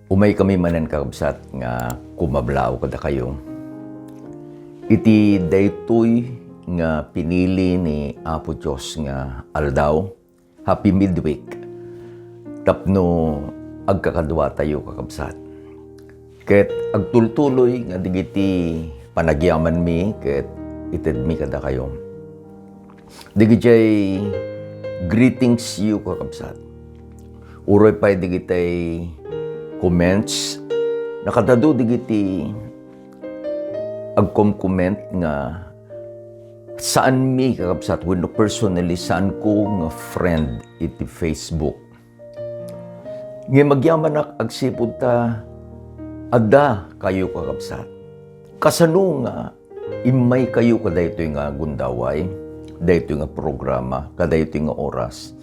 Umay kami manen kakabsat nga kumablaw kada kayo. Iti daytoy nga pinili ni Apo Diyos nga aldaw, happy midweek. Tapno agkakadwa tayo kakabsat. Ket agtultuloy nga digiti panagyaman mi ket ited mi kada kayo. Digitay greetings you kakabsat. Uroy pay digitay comments, nakadado digiti agkom-comment nga saan mi kakabsat, when personally saan ko nga friend iti Facebook. Nga magyaman agsipod ta, ada kayo kakabsat. Kasano nga imay kayo kadaytoy nga gundaway, daytoy nga programa, kadaytoy nga oras.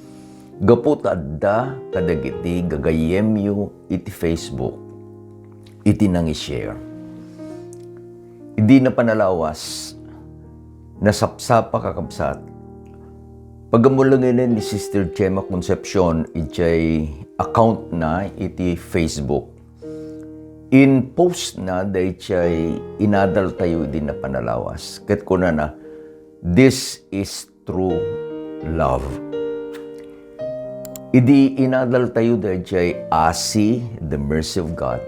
Gapot adda kadagiti gagayemyo iti Facebook, iti nang i-share. Hindi na panalawas, nasapsapa kakabsat. Pagamulangin ni Sister Chema Concepcion, iti account na iti Facebook. In post na, dahi chay inadal tayo din na panalawas. Ket ko na, this is true love. Idi inadal tayo dahil chay asi, the mercy of God.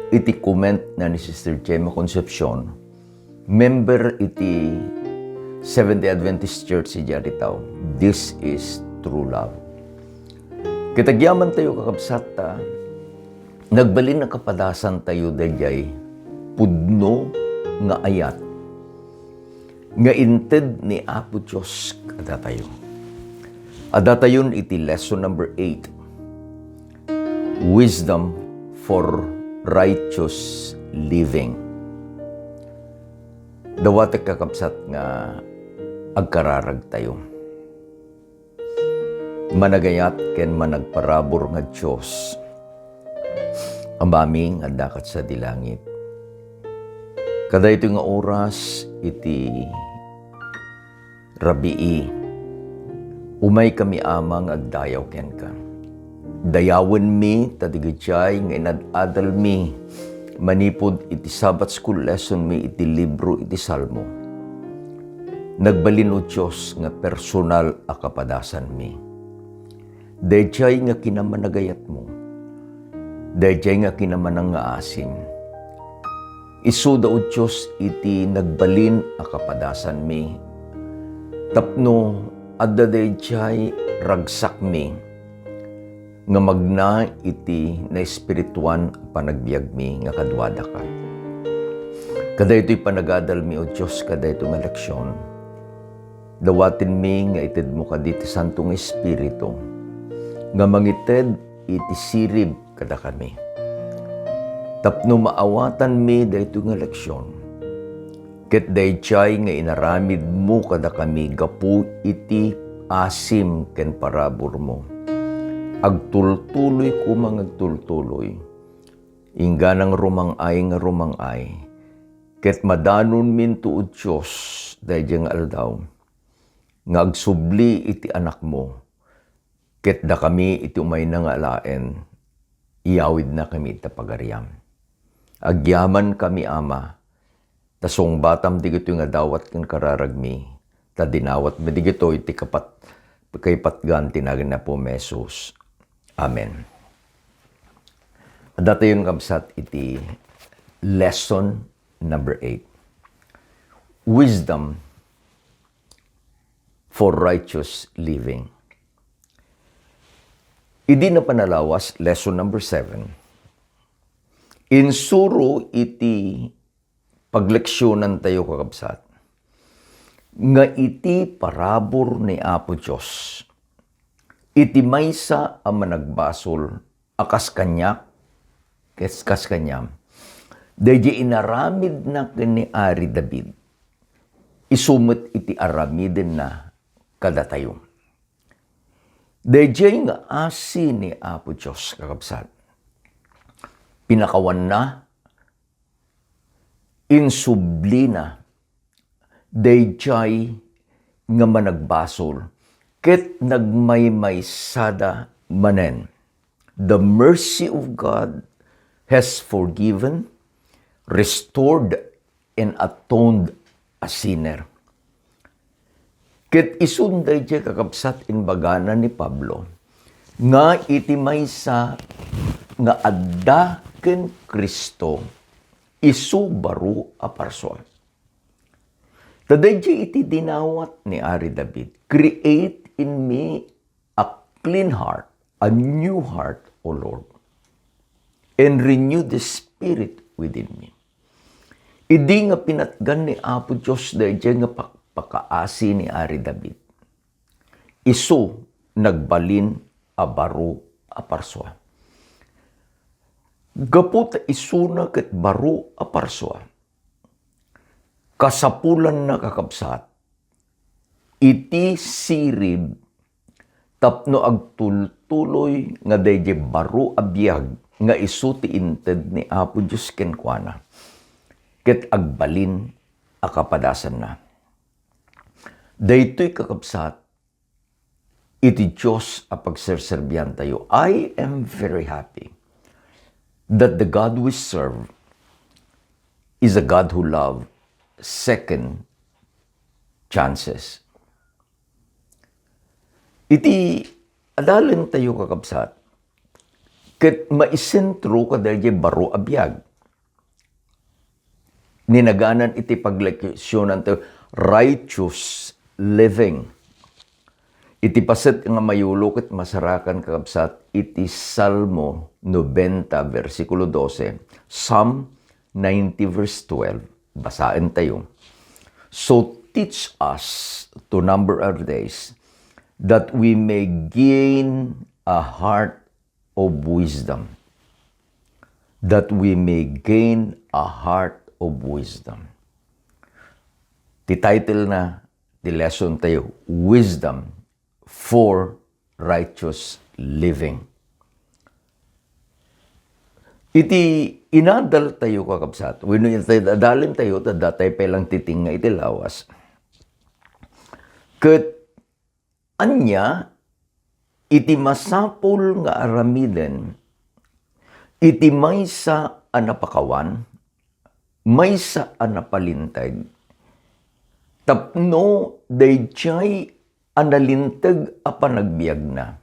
Iti comment na ni Sister Chema Concepcion, member iti Seventh-day Adventist Church si Jaritaw. This is true love. Kitagyaman tayo kakabsat ta, nagbalin na kapadasan tayo dahil pudno nga ayat. Nga inted ni Apo Diyos kada tayo. Adatayon iti lesson number 8. Wisdom for righteous living. Dawatek kakabsat nga agkararag tayo. Managayat ken managparabor nga Diyos. Amaming adakat sa dilangit. Kada ito nga oras iti rabii. Umay kami amang agdayaw ken ka. Dayawen mi tadigitay nga inadadal mi manipod iti Sabbath school lesson mi iti libro iti Salmo. Nagbalin o Diyos nga personal a kapadasan mi. Dayjay nga kinamanagayat mo. Dayjay nga kinamanang nga asim. Isuda o Diyos iti nagbalin a kapadasan mi. Tapno adda dayjay ragsak mi nga magna iti na espirituan panagbiag mi nga kadwada ka. Kada ito'y panagadal mi o Diyos kada ito nga leksyon. Dawatin mi nga ited mo kaditi Santong Espiritu nga mangited iti sirib kada kami. Tapno maawatan mi dayto nga leksyon. Ket dayjay nga inaramid mo kada kami gapu iti asim ken parabor mo. Agtultuloy kumang agtultuloy. Ingganang rumangay nga rumangay. Ket madanon min tuod Diyos dayjay nga aldaw. Nga agsubli iti anak mo. Ket da kami iti umay na nga alaen. Iyawid na kami iti pagariam. Agyaman kami ama. Tasong batam digito nga dawat ken kararagmi, ta dinawat mi digito iti kay patgan tinagin na po mesos. Amen. Adata yun kabsat iti lesson number 8. Wisdom for righteous living. Idi na panalawas, lesson number 7. Insuro iti pagleksyonan tayo kakabsat. Nga iti parabor ni Apo Diyos. Iti maysa ang managbasol akas kanya, kas kanya. Dahil inaramid na ni Ari David. Isumit iti aramidin na kada tayo. Dahil nga asi ni Apo Diyos kakabsat. Pinakawan na insublina dayjay nga managbasol ket nagmaymaysada manen. The mercy of God has forgiven, restored, and atoned a sinner. Ket isunday di kakabsat in bagana ni Pablo, nga iti maysa nga adda ken Kristo isu baro a parsuan. Tadayjay iti dinawat ni Ari David, create in me a clean heart, a new heart, O Lord, and renew the spirit within me. Idi nga pinatgan ni Apo Diyos dayjay nga pakaasi ni Ari David. Isu nagbalin a baro a parswa. Gapot isuna ket baro a parswa. Kasapulan na kakabsat, iti sirib tapno agtultuloy nga dayjay baro a biag nga isu ti inted ni Apo Diyos kenkwana. Ket agbalin a kapadasan na. Daytoy kakabsat, iti Diyos a pagserserbihan tayo. I am very happy that the God we serve is a God who loves second chances. Iti adalin tayo kakabsat, ket maisentro ka dayjay baro a biag. Ninaganan iti paglekisyonan tayo, righteous living. Iti paset nga mayulo ket masarakan kakabsat, iti Salmo 90 versikulo 12, Psalm 90 verse 12. Basain tayo. So teach us to number our days, that we may gain a heart of wisdom. That we may gain a heart of wisdom. Ti title na, ti lesson tayo, Wisdom for Righteous Living. Iti inadal tayo kakabsat. When adalin tayo, tadatay pelang titing nga iti lawas. Ket anya, iti masapul nga aramiden, iti maysa a napakawan, maysa a napalintag, tapno dayjay a nalintag a panagbiag na.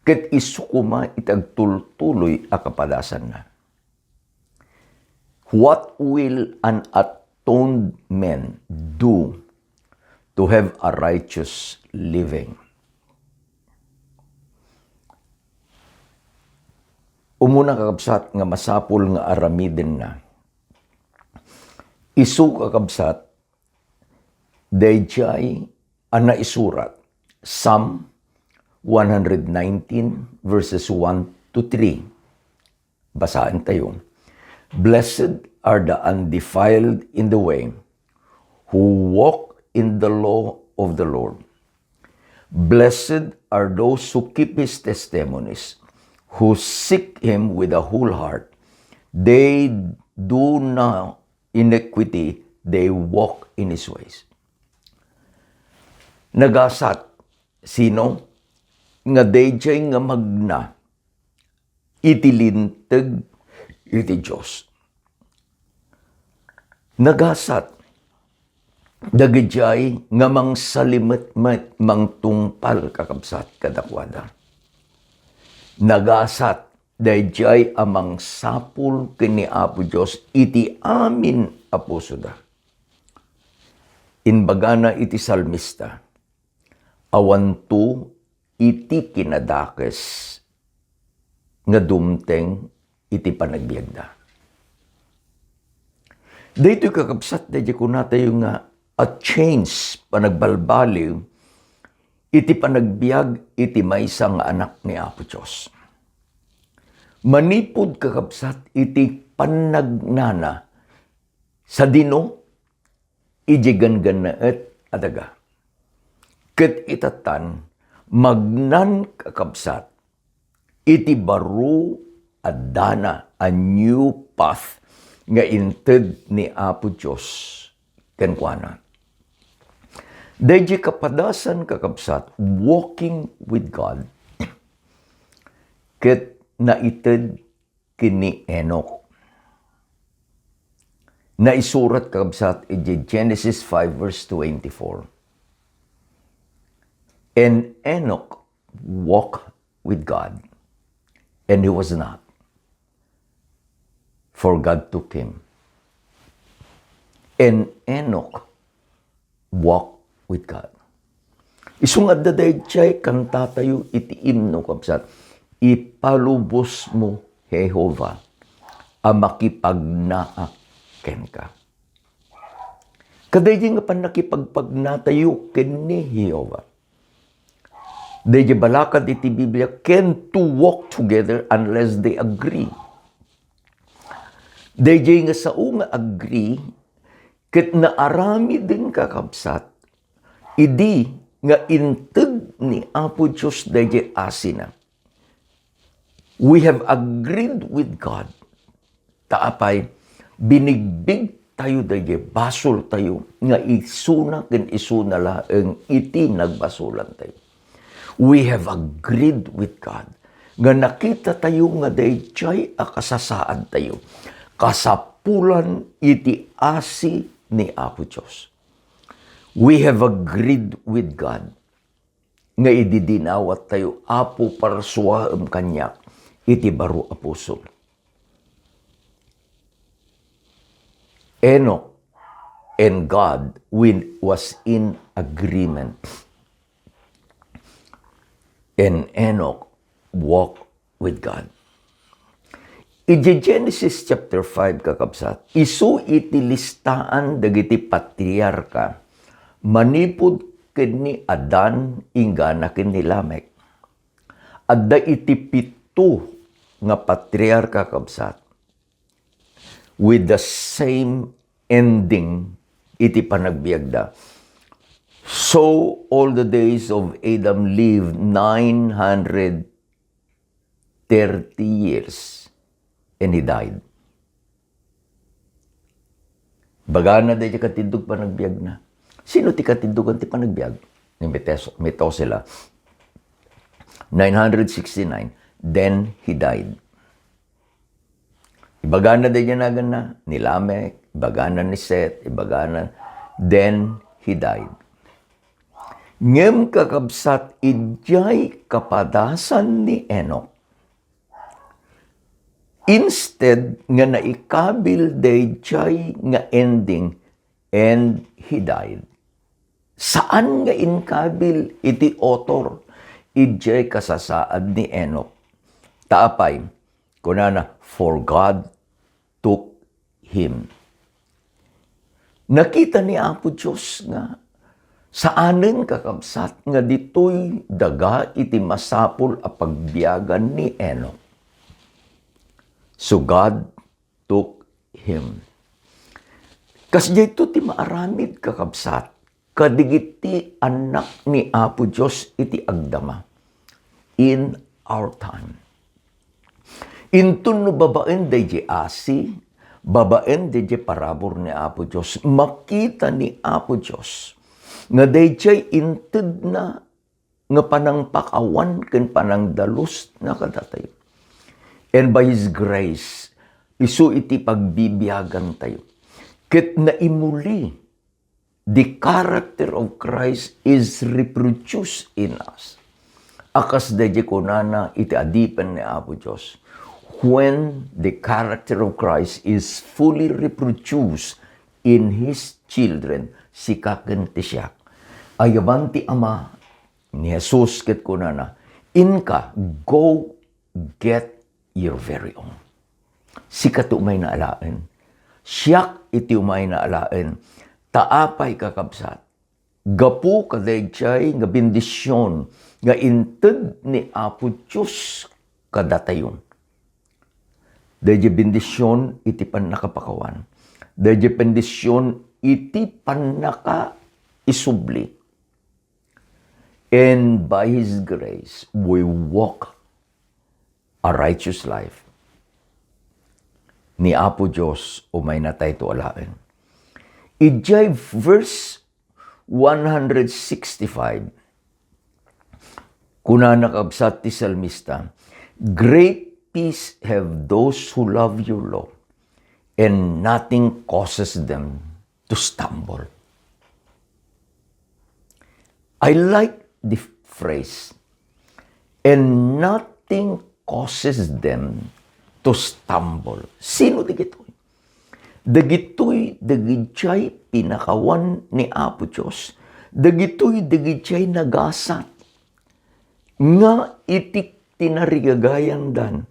Ket isukuma itagtultuloy a kapadasan na. What will an atoned man do to have a righteous living? Umuna kakabsat nga masapul nga aramiden na. Isu kakabsat, dayjay ana isurat, Psalm 119 verses 1 to 3. Basahin tayo. Blessed are the undefiled in the way, who walk in the law of the Lord. Blessed are those who keep his testimonies, who seek him with a whole heart. They do no iniquity, they walk in his ways. Nagasat, sino? Nga dayjay nga magna, itilintag iti Diyos. Nagasat, dagijay nga mangsalimet-met, mangtungpal kakabsat kadakwada. Nagasat, dayjay amang sapul kini Apo Diyos, iti amin a puso da. Inbagana iti salmista, awanto iti kinadakes nga dumteng iti panagbiagda. Daytoy kakabsat dayjay kuna tayo nga a change panagbalbaliw iti panagbiag iti maysa nga anak ni Apo Diyos. Manipod kakabsat iti panagnana sa dino iti ganganaet adaga. Ket itatan magnan kakabsat, iti baro adana a new path nga inted ni Apo Diyos kenkwana. Dayjay kapadasan kakabsat, walking with God, ket naited kini Enoch. Na isurat kabsat iti Genesis 5 verse 24. And Enoch walked with God, and he was not, for God took him. And Enoch walked with God. Isungad da dayjay kanta tayo iti imno kabsat. Ipalubos mo, Jehovah, a makipagnaaken ka. Kadayjay nga pan nakipagpagnatayo ken ni Jehovah. Dayjay balakad iti Biblia, can two walk together unless they agree. Dayjay nga sao nga agree, ket naarami din kakabsat, idi nga inted ni Apo Diyos dayjay asina. We have agreed with God. Taapay, binigbig tayo dayjay, basol tayo, nga isuna ken isuna laeng iti nagbasulan tayo. We have agreed with God. Nga nakita tayo nga dayjay akasasaad tayo. Kasapulan iti asi ni Apo Diyos. We have agreed with God. Nga ididinawat tayo, Apo parsuaem kanyak, iti baro apostol. Enoch and God was in agreement. And Enoch walked with God. Iti Genesis chapter 5 kakabsat, isu iti listaan dagiti patriarka manipud ken Adan ingana ken ni Lamek. Adda iti pito nga patriarka kabsat with the same ending iti panagbiagda. So all the days of Adam lived 930 years and he died. Bagana da di katindog panagbiag na. Sino ti katindugan ti panagbiag? Ni Metosela. 969. Then he died. Ibagana da niya nagan na. Ni Lamek, ibagana ni Seth, ibagana. Then he died. Ngem kakabsat idjay kapadasan ni Enoch. Instead nga naikabil dayjay nga ending and he died. Saan nga inkabil iti author idjay kasasaad ni Enoch? Taapay, kunana, for God took him. Nakita ni Apo Diyos nga saanen kakabsat nga ditoy daga iti masapul a pagbiagan ni Enoch. So God took him. Kas dito ti maaramid kakabsat, kadigiti anak ni Apo Diyos iti agdama in our time. Intun no babaen dayjay asi, babaen dayjay parabor ni Apo Diyos, makita ni Apo Diyos nga dayjay inted na nga panangpakawan ken panangdalos na kadatay. And by His grace, isu iti pagbibiyagan tayo. Ket naimuli, the character of Christ is reproduced in us. Akas dayjay kunana iti adipen ni Apo Diyos. When the character of Christ is fully reproduced in His children, sikaken ti siya. Ayaban ti Ama ni Jesus ket kunana, inka, go get your very own. Sikat umay na alaen. Siyak iti umay na alaen. Taapay kakabsat. Gapu kadayjay nga bendisyon nga inted ni Apo Diyos kadatayon. Dayjay bendisyon iti pannakapakawan. Dayjay bendisyon iti pannaka isubli. And by His grace, we walk a righteous life. Ni Apo Diyos umay na tayo alaen. Ijay verse 165. Kuna nakabsat ti salmista, great peace have those who love your law, and nothing causes them to stumble. I like the phrase, and nothing causes them to stumble. Sino digitoy? Dagitoy pinakawan ni Apo Diyos. Dagitoy nagasat. Nga itik tinarigagayan dan.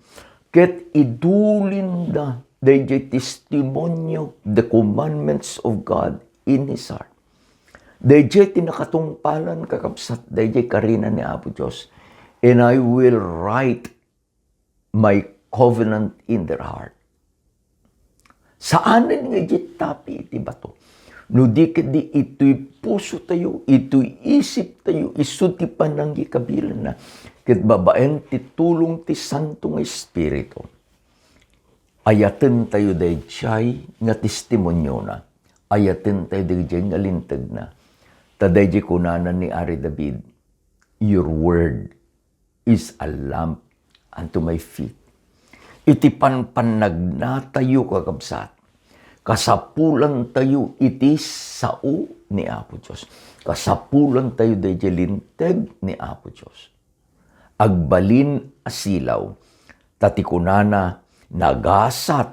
Ket idulin da dayjay testimonyo the commandments of God in His heart. Dayjay tinakatungpalan kakabsat dayjay karina ni Apo Diyos. And I will write my covenant in their heart. Saanan nga jit tapi iti bato? No di kadi ito'y puso tayo, ito'y isip tayo, iso ti pananggi kabilan na. Ket babaen ti tulong ti Santo nga Espiritu. Ayaten tayo dayjay nga testimonyo na. Ayaten tayo dayjay nga lintag na. Tadayjay kunanan ni Ari David, your word is a lamp unto my feet. Iti panpanag tayo kakabsat. Kasapulan tayo iti sao ni Apo Diyos. Kasapulan tayo dayjay linteg ni Apo Diyos. Agbalin asilaw, tatikunana nagasat,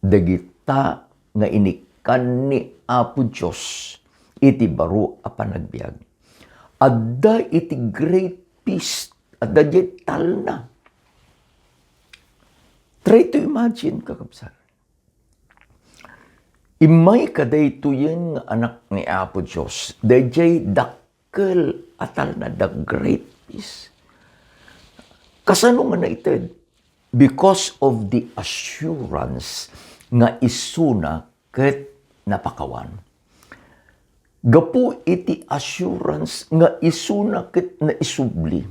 dagita nga inikan ni Apo Diyos, iti baro a panagbiag. Adda iti great peace, adda jay talna. Try to imagine, kakabsat. Imay kaday ito yung anak ni Apo Diyos. Dayjay dakkel atal na the great peace. Kasano nga na ited? Because of the assurance nga isuna ket napakawan. Gapu iti assurance nga isuna ket na isubli.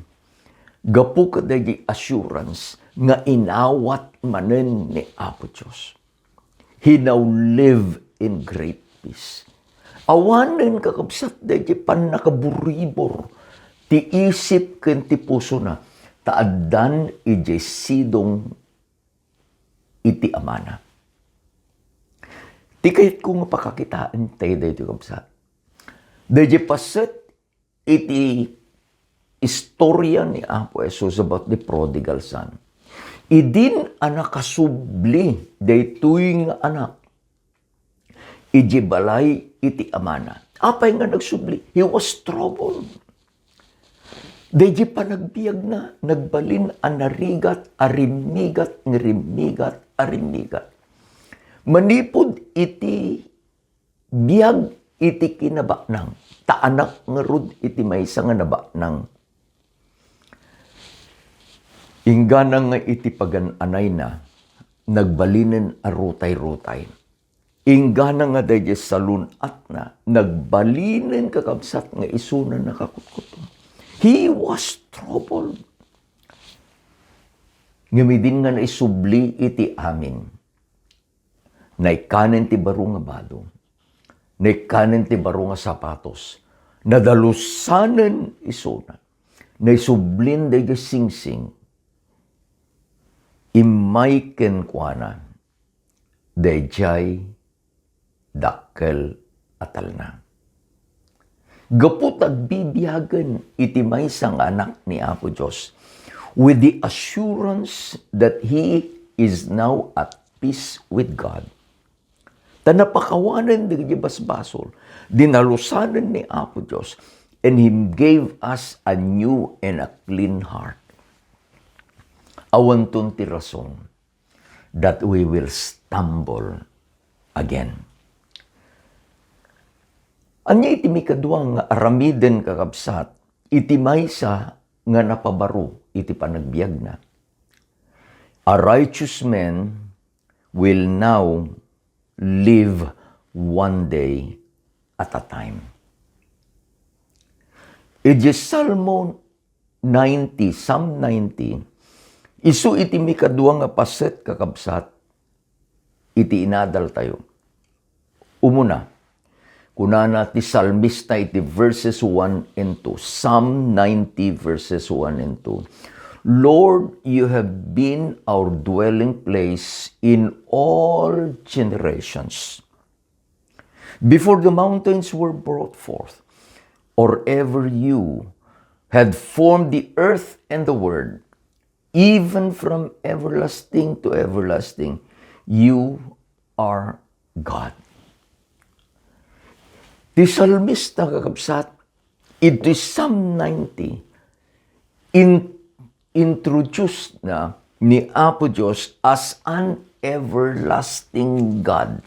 Gapu kaday assurance nga inawat manen ni Apo Diyos. He now live in great peace. Awanen kakabsat dayjay pan nakaburibor. Ti isip ken ti puso na. Taaddan ijay sidong iti amana. Ti kayat ko nga pakakitaan tayo dayjay kakabsat. Dayjay paset iti istorya ni Apo Jesus about the prodigal son. Idin anak kasubli, daytoy nga anak. Iji balay iti amana. Apay nga nagsubli? He was troubled. Dayjay panagbiag na, nagbalin anarigat, arimigat, ngirimigat, arimigat. Manipod iti biag iti kinabaknang. Taanak nga rod iti maysa nga nabaknang. Ingana nga iti pagananay na, nagbalinen a rutay-rutay. Ingana nga dayjay salunat na, nagbalinen kakabsat nga isuna nakakutkuto. He was troubled. Ngamidin nga naisubli iti amin. Naikanen ti baro nga bado. Naikanen ti baro nga sapatos. Nadalusanen isuna. Naisublin dayjay singsing. Imay kenkwana, dayjay dakkel atal na. Gapot agbibiyagan iti maysang anak ni Apo Diyos with the assurance that he is now at peace with God. Tanapakawanan di basbasol, dinalusanan ni Apo Diyos, and He gave us a new and a clean heart. Awanton ti rason that we will stumble again. Anya iti mikadwa nga aramiden kakabsat, iti maysa nga napabaro iti panagbiag na. A righteous man will now live one day at a time. Iti Psalm 90, isu iti mikadwa nga paset kakabsat, iti inadal tayo. Umuna, kunana ti salmista iti verses 1 and 2. Psalm 90 verses 1 and 2. Lord, you have been our dwelling place in all generations. Before the mountains were brought forth, or ever you had formed the earth and the world, even from everlasting to everlasting, you are God. The psalmista kakabsat, ito Psalm 90, introduced na ni Apo Diyos as an everlasting God.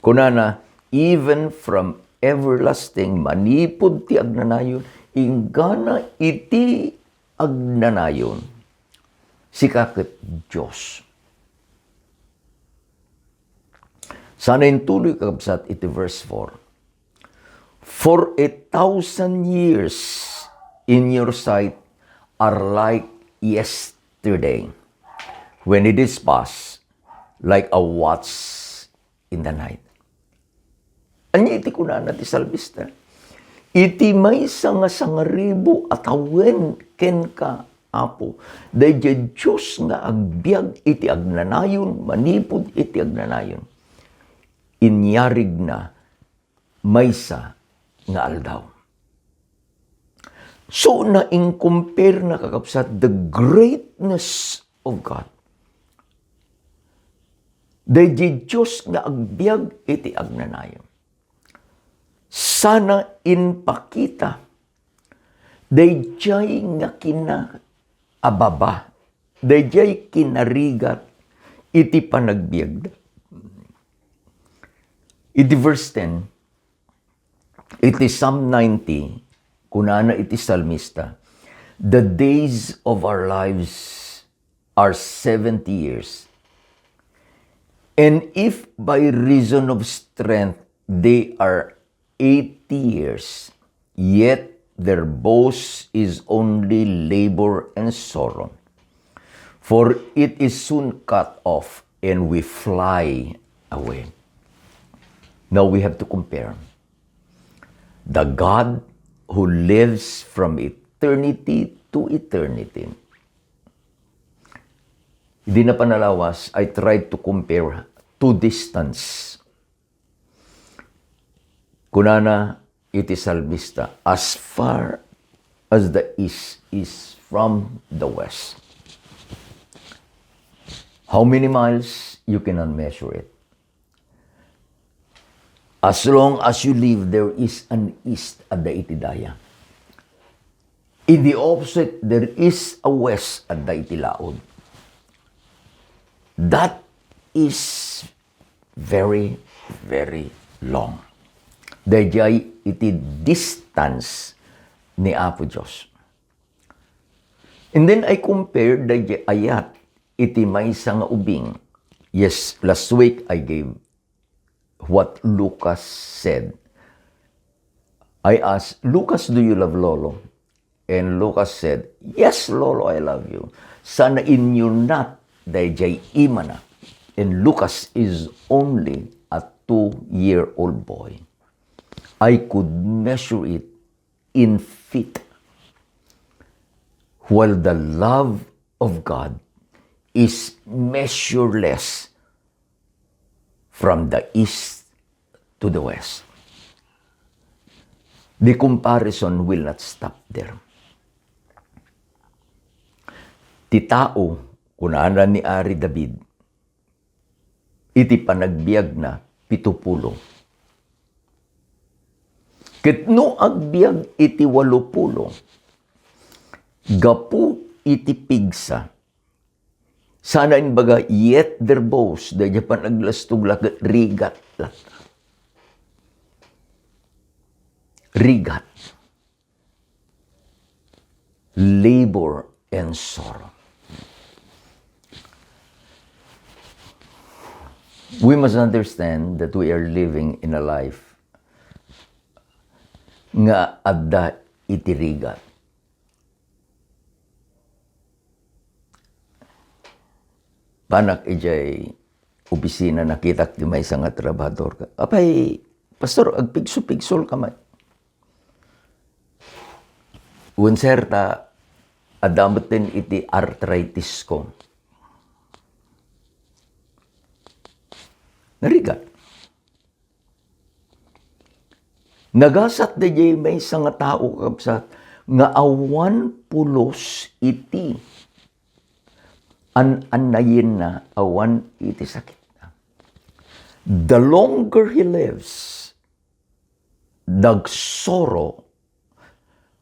Kunana, even from everlasting, manipod ti agnanayon, ingana iti agnanayon, sikakit Diyos. Sana intuloy kakabsat iti verse 4. For 1,000 years in your sight are like yesterday, when it is past, like a watch in the night. Anya iti kunana ti salmista. Iti may sanga-sangaribo at awen ken ka, Apo. Dayjay Diyos nga agbyag iti agnanayon, manipod iti agnanayon. Inyarig na maysa nga aldaw. So, na-in-compare na kakapsat the greatness of God. Dayjay Diyos nga agbyag iti agnanayon. Sana inpakita dayjay nga kinaababa, dayjay kinarigat iti panagbiag. Iti verse 10, iti Psalm 90, kunana iti salmista, the days of our lives are 70 years. And if by reason of strength they are 80 years, yet their boast is only labor and sorrow. For it is soon cut off, and we fly away. Now we have to compare the God who lives from eternity to eternity. Hindi na panalawas, I tried to compare two distance. Kunana, iti salmista, as far as the east is from the west. How many miles? You cannot measure it. As long as you live, there is an east at the itidaya. In the opposite, there is a west at the itilaod. That is very, very long. Dayjay iti distance ni Apo Diyos. And then I compared dayjay ayat iti maysa nga ubing. Yes, last week I gave what Lucas said. I asked, Lucas, do you love Lolo? And Lucas said, yes, Lolo, I love you. Sana inyo not, dayjay imana. And Lucas is only a 2-year-old boy. I could measure it in feet. While the love of God is measureless from the east to the west. The comparison will not stop there. Ti tao, kunana ni Ari David, iti panagbiag na 70. Ket no agbiag iti 80, gapu iti pigsa. Sana inbaga, yet their boast, dahil pa naglastog rigat lat. Rigat. Labor and sorrow. We must understand that we are living in a life nga adda iti rigat. Panak ijay opisina nakita ti may isang trabador ka. Apay, pastor, agpigso-pigsol ka man. Unserta, Adamutin iti arthritis ko. Narigat. Nagasat da jay may isang tao kapsat nga awan pulos iti anayin na awan iti sakit na. The longer he lives, the sorrow,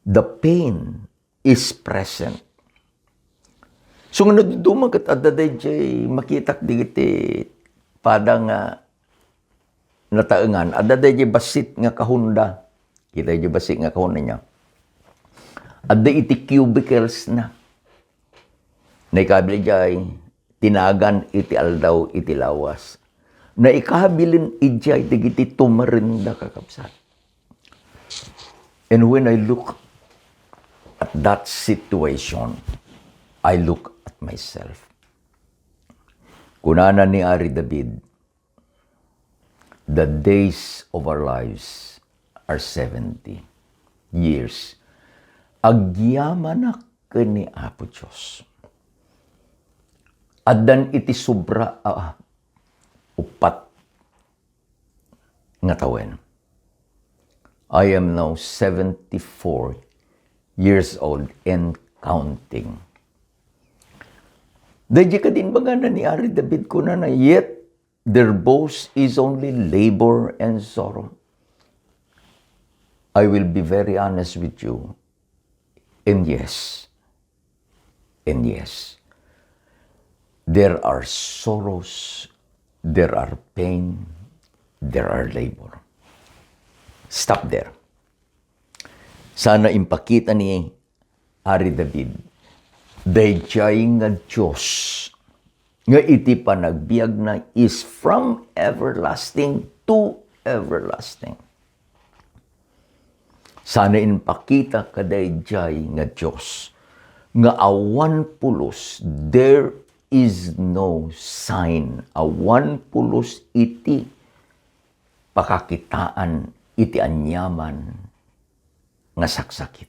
the pain is present. So nga nadudumagat adaday jay makitak digiti pada nga nataengan. Adaday jay basit nga kahunda. Kita jay basit nga kahunda niya. Ada iti cubicles na. Naikabili jay tinagan iti aldaw iti lawas. Naikabilin ijay digiti tumarinda kakabsat. And when I look at that situation, I look at myself. Kunana ni Ari David, the days of our lives are 70 years. Agyamanak ni Apo Diyos. Addan iti sobra upat nga tawen. I am now 74 years old and counting. Dahil ka din baga na ni Ari David ko na yet their boast is only labor and sorrow. I will be very honest with you. And yes, there are sorrows, there are pain, there are labor. Stop there. Sana impakita ni Ari David, dayjay nga Diyos, nga iti panagbiag na is from everlasting to everlasting. Sana impakita ka dayjay nga Diyos, nga awan pulos, there is no sign, awan pulos iti pakakitaan, iti anyaman, nga saksakit.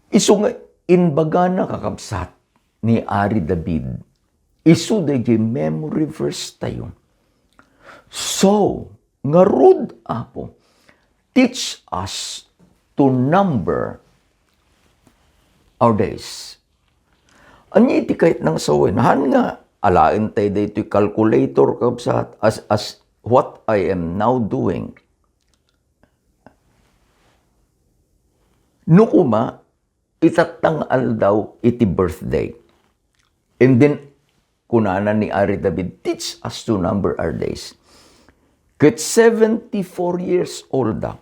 Isu nga inbaga na kakabsat ni Ari David, isu da memory verse tayo. So, nga rod Apo, teach us to number our days. Anya iti kahit nang sawin, han nga, alain tayo dito calculator kakabsat as what I am now doing. Nukuma, itattangal daw iti birthday. And then, kunana ni Ari David, teach us to number our days. Kat 74 years old daw.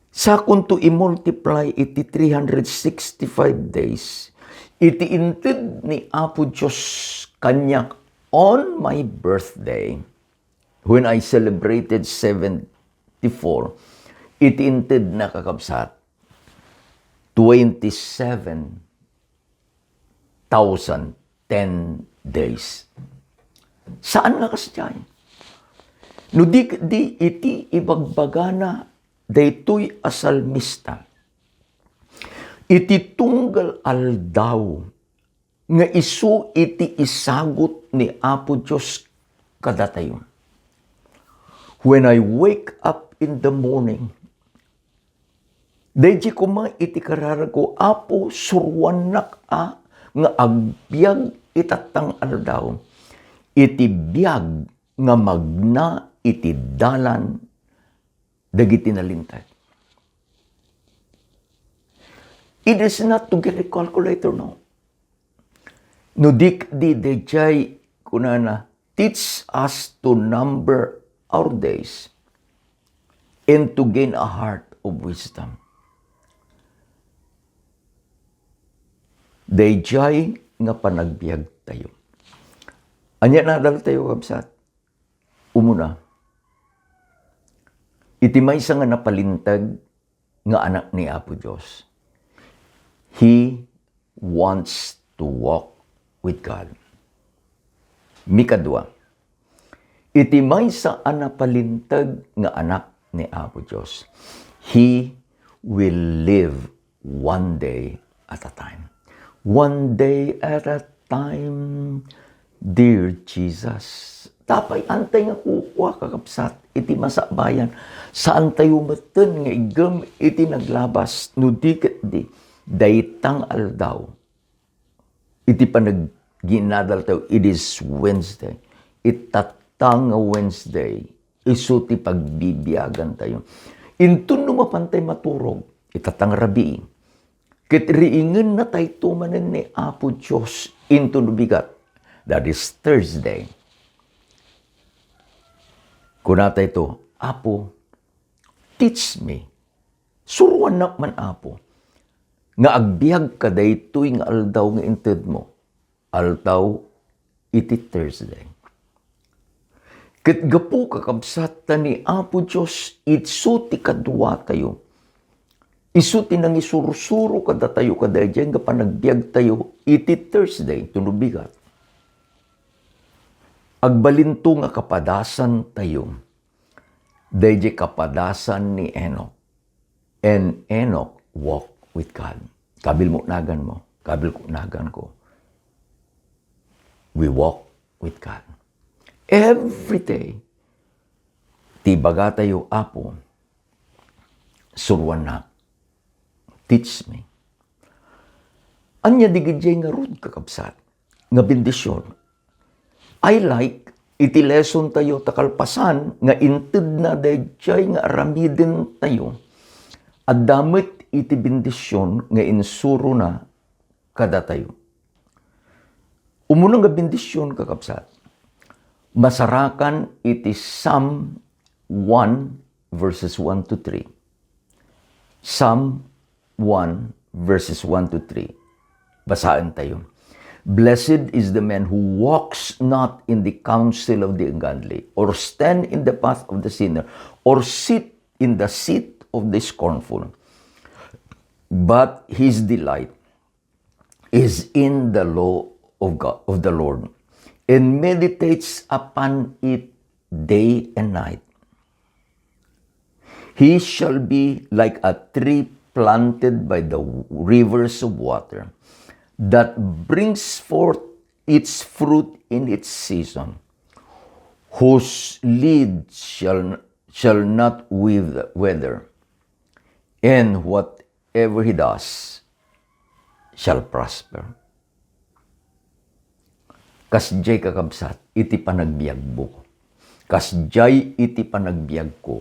Sa kung to i-multiply iti 365 days, iti inted ni Apo Diyos kanyak on my birthday, when I celebrated 74, iti inted na kakabsat, 27,010 days. Saan nga kasyayan? No di iti ibagbagana daytoy asalmista. Iti tunggal aldaw nga isu iti isagot ni Apo Diyos kadatayon. When I wake up in the morning, dayjay kuma iti kararago, Apo surwanak nga agbyag itatang aldaw. Iti biyag nga magna iti dalan dagiti nalintag. It is not to get a calculator, no. No di dayjay kunana, teach us to number our days and to gain a heart of wisdom. Dayjay nga panagbiag tayo. Anya na dal tayo kabsat. Umuna, iti maysa nga napalintag nga anak ni Apo Diyos. He wants to walk with God. Mikadwa, iti maysa nga napalintag nga anak ni Apo Diyos. He will live one day at a time. One day at a time, dear Jesus. Tapay antay nga kukuha kakapsat, iti masabayan. Saan tayo matan nga igam iti naglabas, no dikit di, daytang aldaw. Iti panagginadal tayo, it is Wednesday. Itatang nga Wednesday, iso ti pagbibiyagan tayo. Intun lumapantay maturog, itatang rabi. Kitriingin na tayo tumanan ni Apo Diyos, intun bigat. That is Thursday. Kunata ito, Apo, teach me. Suruan na man, Apo. Nga agbiag ka daytoy nga aldaw nga inted mo. Aldaw iti Thursday. Ket gapu kakabsat ni Apo Diyos, itso ti kadwa tayo. Isu ti nang isursuro kada tayo kada dyan nga panagbiag tayo iti Thursday, tunubigat. Agbalinto nga kapadasan tayo. Dayjay kapadasan ni Enoch. And Enoch walk with God. Kabil mo nagan mo. Kabil ko nagan ko. We walk with God. Every day. Tibaga tayo, Apo. Suruan na. Teach me. Anya digidjay nga rod kakabsat. Nga bendisyon. I like iti lesson tayo takalpasan nga inted na dayjay nga aramiden tayo. At damit iti bendisyon nga insuro na kada tayo. Umunang nga bendisyon kakabsat. Masarakan iti Psalm 1 verses 1 to 3. Psalm 1 verses 1 to 3. Basaan tayo. Blessed is the man who walks not in the counsel of the ungodly, or stand in the path of the sinner, or sit in the seat of the scornful. But his delight is in the law of God, of the Lord, and meditates upon it day and night. He shall be like a tree planted by the rivers of water, that brings forth its fruit in its season, whose leaves shall not wither, and whatever he does shall prosper. Kasjay kakabsat, iti panagbiag mo. Kasjay iti panagbiag ko.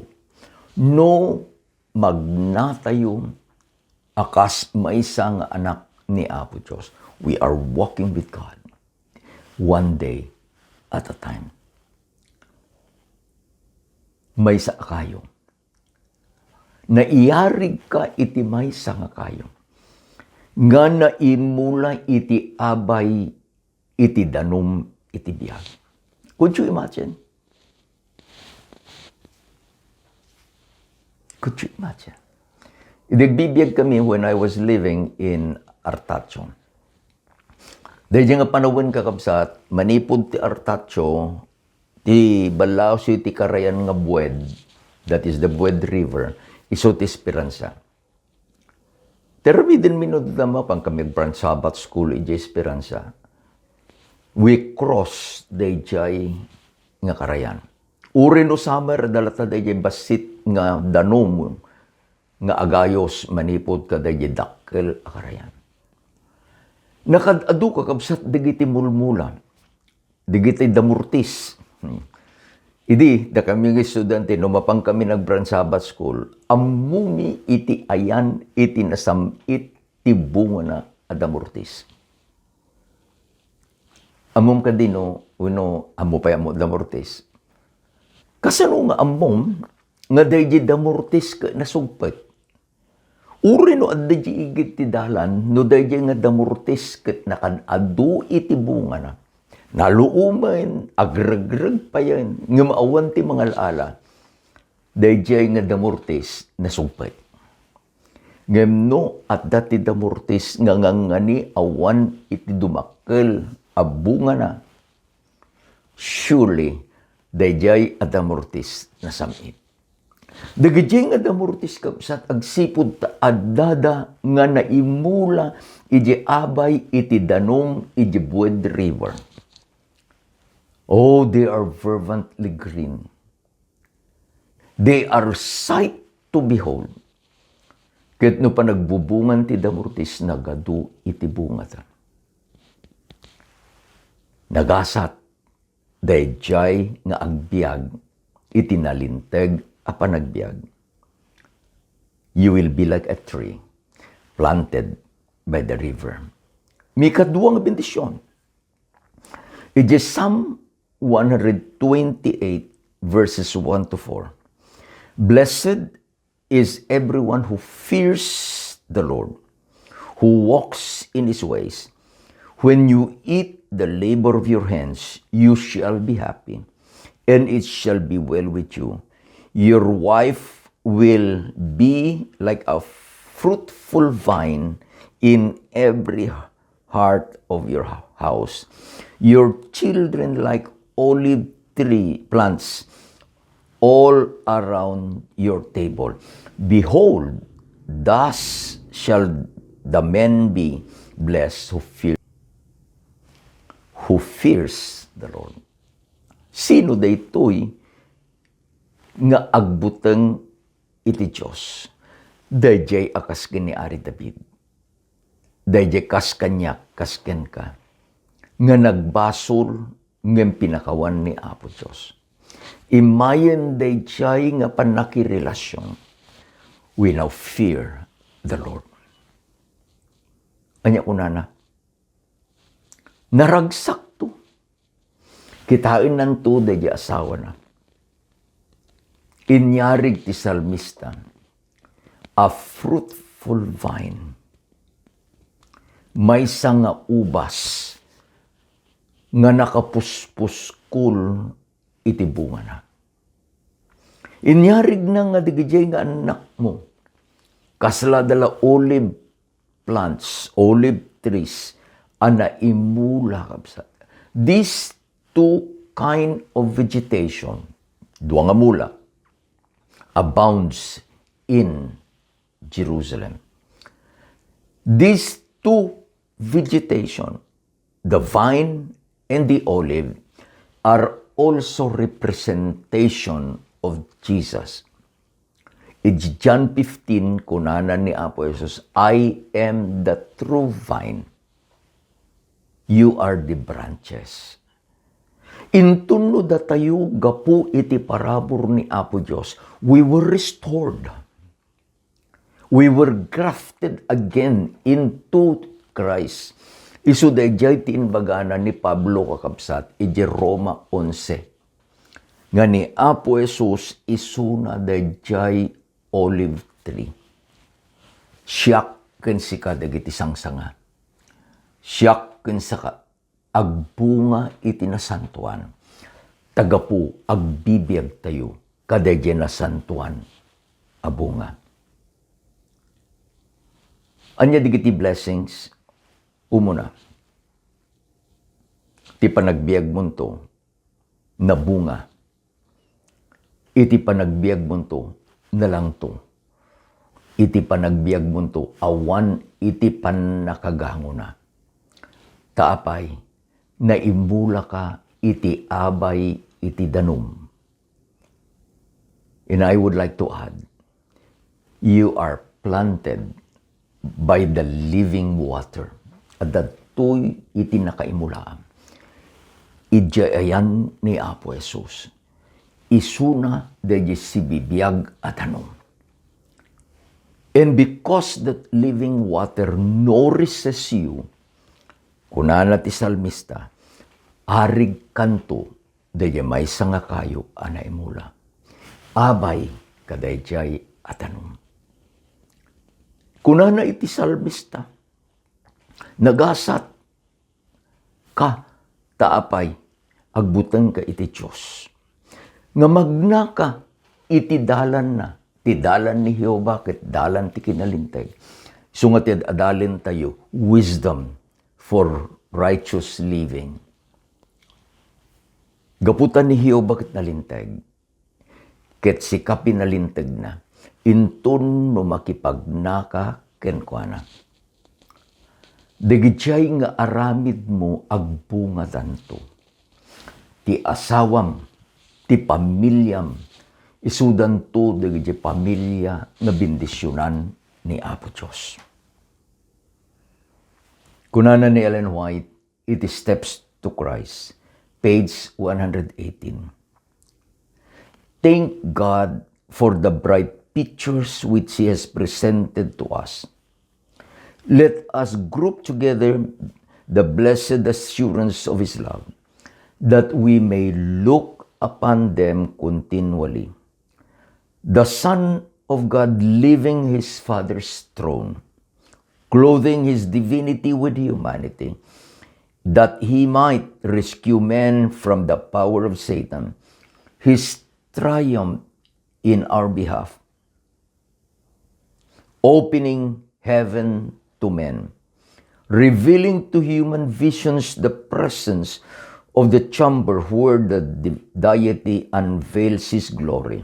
No magnatayo akas maisa nga anak ni Apo Diyos. We are walking with God. One day at a time. May sa kayo. Naiyarig ka iti may sa nga kayo. Nga naimula iti abay, iti danum, iti biyag. Could you imagine? Could you imagine? Nagbibiyag kami when I was living in Artacho. Dahil nga panawin kakabsat, manipod ti Artacho, ti balaw si ti karayan nga buwed, that is the Buwed River, iso ti Esperanza. Terbi din minudama pang kami brand Sabbath school ijay Esperanza. We cross dayjay nga karayan. Uri no summer dalata dayjay basit nga danom nga agayos manipod ka dayjay dakkel akarayan. Nakadado kakabsat digiti mulmulan. Digiti damurtis. Idi, da kami nga estudyante, numapang kami nag-brand Sabbath school, amumi iti ayan, iti nasamit, ti bunga na adamurtis. Amom ka dino, uno, amo pa mo damurtis. Kasano nga amom, nga dayji damurtis ka nasugpet. Uri no adda di igit ti dalan, no dayjay nga damurtis ket nakadadu iti bunga na. Naluuman, agragrag pa yan, nga maawan ti mga alaala. Dayjay nga damurtis nasugpet. Ngemno at dati damurtis nga ngangani awan iti dumakkel a bunga na. Surely, dayjay a damurtis nasamit. Dagiti nga damurtis kabsat agsipud ta addada nga naimula iti abay iti danum iti buwed river. Oh, they are fervently green. They are sight to behold. Ket no pa nagbubungan ti damurtis nagadu iti bunga ta. Nagasat dayjay nga agbiag iti nalinteg a panagbiag. You will be like a tree planted by the river. May kaduang bendisyon. It is Psalm 128 verses 1 to 4. Blessed is everyone who fears the Lord, who walks in his ways. When you eat the labor of your hands, you shall be happy, and it shall be well with you. Your wife will be like a fruitful vine in every heart of your house. Your children like olive tree plants all around your table. Behold, thus shall the men be blessed who fears the Lord. Sino daytoy nga agbuteng iti Diyos? Dayjay akas ken ni Ari David. Dayjay kas kanyak, kas ken ka. Nga nagbasol ngem pinakawan ni Apo Diyos. Imayen dayjay nga panakirelasyon. We now fear the Lord. Anya kunana, naragsak to. Kitain nanto dayjay asawa na. Inyarig ti salmista, a fruitful vine. May nga ubas nga nakapuspuskul iti bunga na. Inyarig na nga digijay nga anak mo, kasla dala olive plants, olive trees, ana imula kabsat. These two kind of vegetation, duwa nga mula, abounds in Jerusalem. These two vegetation, the vine and the olive, are also representation of Jesus. It's John 15, kunana ni Apo Jesus, I am the true vine. You are the branches. Intunno da tayo gapu iti parabor ni Apo Diyos, we were restored. We were grafted again into Christ. Isu dayjay ti inbagana ni Pablo kakabsat, iti Roma 11. Nga ni Apo Jesus isuna dayjay olive tree. Siyak ken sika dagiti sangsanga. Siyak ken saka agbunga iti nasantuan. Tagapu agbibiyag tayo kadayjay nasantuan abunga. Anya digiti blessings umuna. Ti panagbiag mo to na bunga. Iti panagbiag mo to na lang to. Iti panagbiag mo to awan iti panakagango na. Taapay na imula ka iti abay iti danum. And I would like to add, you are planted by the living water. At datoy iti nakaimulaan. Idyayan ni Apo Jesus. Isuna dahi si bibiyag at anong. And because that living water nourishes you, kunana ti salmista, arig kanto, dahi may sanga kayo anay mula. Abay kadayjay at anong. Kunana iti salmista, nagasat ka taapay, agbutang ka iti Diyos. Nga magna ka iti dalan na, ti dalan ni Jehova ket dalan ti kinalinteg. So nga ti adalin tayo, wisdom for righteous living. Gaputan ni Jehova ket nalinteg. ket sika pinalinteg na, intun no makipagnaka kenkwana. Dagijay nga aramid mo agbunga danto. Ti asawam, ti pamilyam, isudan to dagijay pamilya nga bindisyonan ni Apo Diyos. Kunana ni Ellen White, it is Steps to Christ, page 118. Thank God for the bright pictures which He has presented to us. Let us group together the blessed assurance of His love, that we may look upon them continually. The Son of God leaving His Father's throne, clothing His divinity with humanity, that He might rescue men from the power of Satan, His triumph in our behalf, opening heaven to men, revealing to human visions the presence of the chamber where the deity unveils His glory.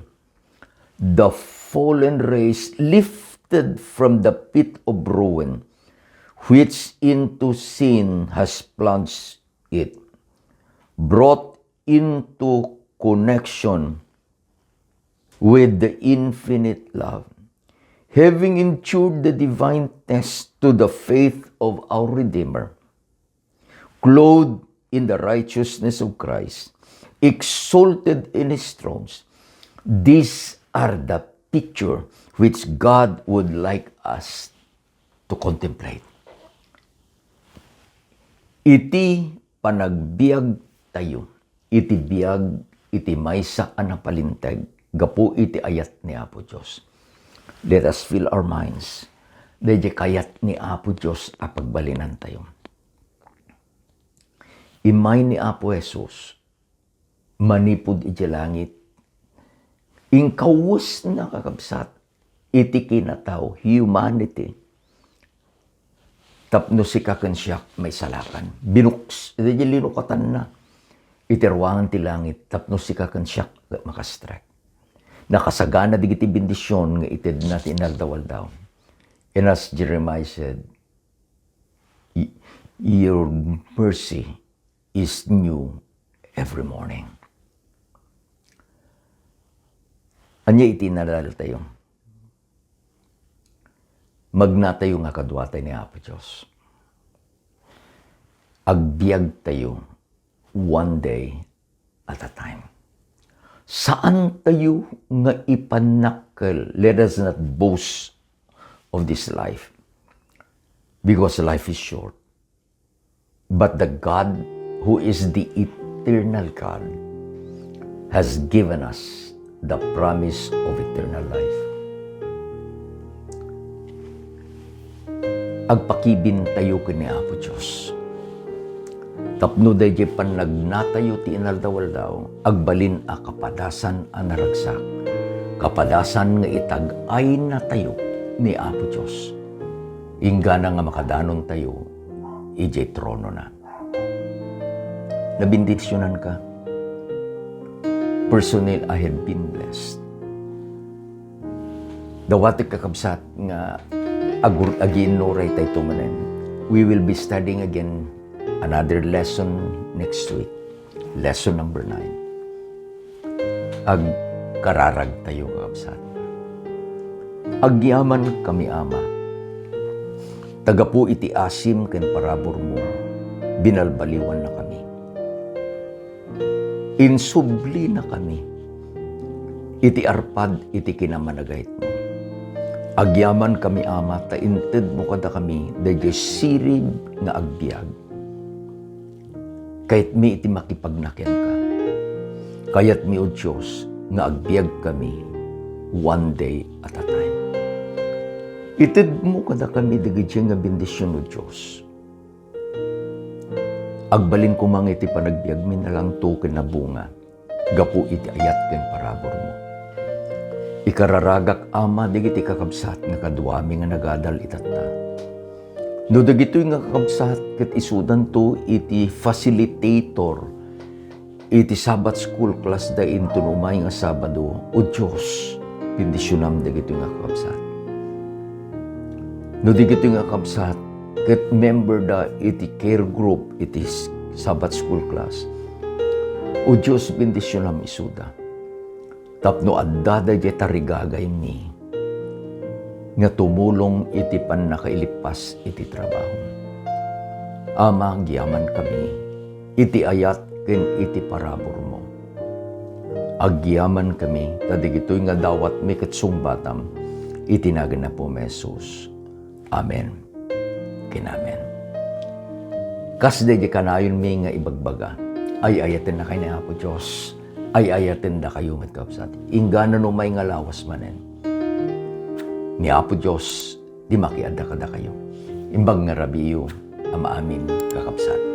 The fallen race lifted from the pit of ruin, which into sin has plunged it, brought into connection with the infinite love, having endured the divine test to the faith of our Redeemer, clothed in the righteousness of Christ, exalted in His thrones. These are the picture which God would like us to contemplate. Iti panagbiag tayo, iti biag, iti maysa anapalinteg, gapu iti ayat ni Apo Diyos. Let us fill our minds. Dedye kayat ni Apo Diyos apagbalinan tayo. Imay ni Apo Jesus, manipod iti langit, ingkawus na kakabsat, iti kinataw, humanity. Tapno si kakensyak may salakan. Binuks, iti linukatan na. Itirwangan ti langit, tapno si kakensyak makastrek. Nakasagana digiti bendisyon nga ited na tinaldawal daw. And as Jeremiah said, your mercy is new every morning. Anya itinalal tayo. Magnatayo nga kadwatay ni Apo Diyos. Agbiag tayo one day at a time. Saan tayo nga ipanakkel? Let us not boast of this life, because life is short. But the God who is the eternal God has given us the promise of eternal life. Agpakibin tayo kini Apo Diyos. Tapno dayjay panagnatayo ti inaldawaldaw, agbalin a kapadasan a naragsak. Kapadasan nga itag-ay na tayo ni Apo Diyos. Ingana nga makadanon tayo, ijay trono na. Nabindisyonan ka. Personal, I have been blessed. Dawatik kakabsat nga aginuray tayo tumanen. We will be studying again another lesson next week. Lesson number 9. Agkararag tayo kakabsat. Agyaman kami ama. Tagapu iti asim ken parabor mo. Binalbaliwan na kami. Insubli na kami. Iti arpad iti kinamanagayt mo. Agyaman kami ama, tainted mo kada kami, dayjay sirib nga agbiag. Kahit mi iti makipagnakyan ka. Kayat mi o Diyos nga agbiag kami one day at a time. Itid mo kada kami dagiti nga bendisyon o Diyos. Agbalin ko mang iti panagbiag mi na lang to ken na bunga. Gapu iti ayat ken parabor mo. Ikararagak ama digiti kakabsat nga kaduami nga nagadal itatta. No dagitoy nga kakabsat ket isudan to iti facilitator iti Sabbath school class da into numay nga Sabado, o Diyos, bendisyonam da gito nga kakabsat. No di gito nga kakabsat, ket member da iti care group, iti Sabbath school class, o Diyos, bendisyonam isuda. Tapno adda da jeta rigagay mi, nga tumulong iti pan nakailipas iti trabaho. Ama, giyaman kami, iti ayat ken iti parabor mo. Agyaman kami, tadigitoy nga dawat mi katsungbatam, itinagan na po Jesus. Amen. Kinamen. Kas de kanayon mi nga ibagbaga, ay ayaten na kayo na po Diyos, ay ayaten na kayo matkapsat. Ingana no may nga lawas manen. Ni Apo Diyos, di makiada kada kayo. Imbag nga rabiyo, ama amin kakapsat.